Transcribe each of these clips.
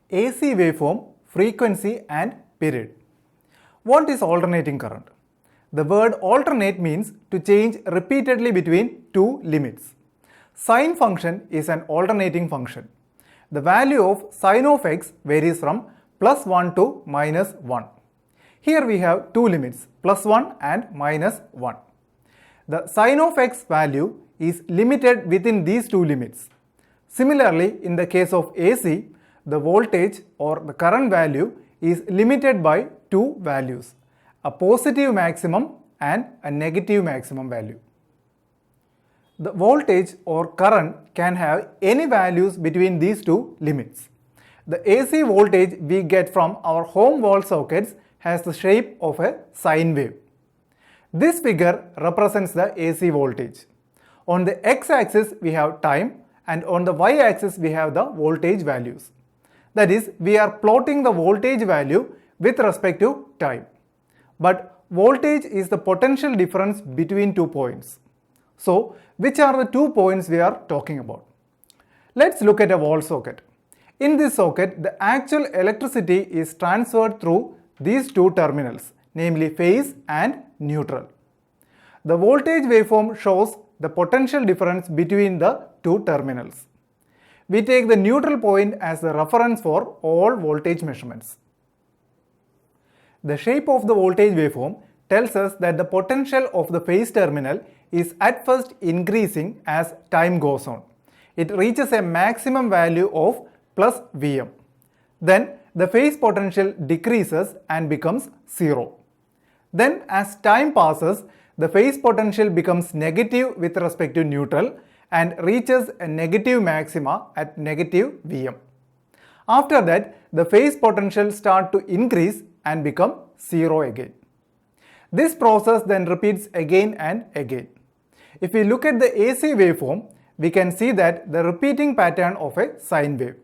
AC waveform, frequency and period. What is alternating current? The word alternate means to change repeatedly between two limits. Sine function is an alternating function. The value of sine of x varies from plus 1 to minus 1. Here we have two limits, plus 1 and minus 1. The sine of x value is limited within these two limits. Similarly, in the case of AC, the voltage or the current value is limited by two values, a positive maximum and a negative maximum value. The voltage or current can have any values between these two limits. The AC voltage we get from our home wall sockets has the shape of a sine wave. This figure represents the AC voltage. On the x-axis we have time and on the y-axis we have the voltage values. That is, we are plotting the voltage value with respect to time. But voltage is the potential difference between 2 points. So, which are the 2 points we are talking about? Let's look at a wall socket. In this socket, the actual electricity is transferred through these two terminals, namely phase and neutral. The voltage waveform shows the potential difference between the two terminals. We take the neutral point as the reference for all voltage measurements. The shape of the voltage waveform tells us that the potential of the phase terminal is at first increasing as time goes on. It reaches a maximum value of plus Vm. Then the phase potential decreases and becomes 0. Then as time passes, the phase potential becomes negative with respect to neutral and reaches a negative maxima at negative Vm. After that, the phase potential starts to increase and become 0 again. This process then repeats again and again. If we look at the AC waveform, we can see that the repeating pattern of a sine wave.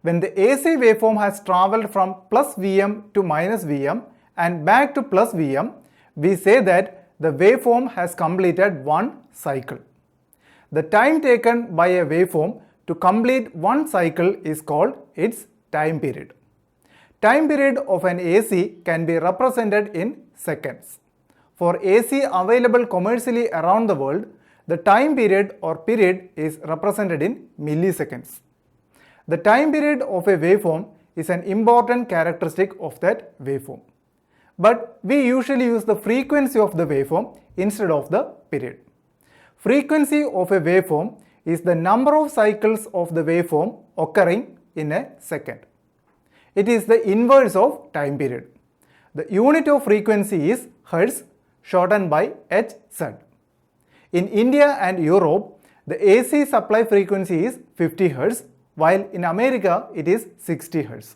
When the AC waveform has travelled from plus Vm to minus Vm and back to plus Vm, we say that the waveform has completed one cycle. The time taken by a waveform to complete one cycle is called its time period. Time period of an AC can be represented in seconds. For AC available commercially around the world, the time period or period is represented in milliseconds. The time period of a waveform is an important characteristic of that waveform. But we usually use the frequency of the waveform instead of the period. Frequency of a waveform is the number of cycles of the waveform occurring in a second. It is the inverse of time period. The unit of frequency is Hertz, shortened by Hz. In India and Europe, the AC supply frequency is 50 Hz, while in America it is 60 Hz.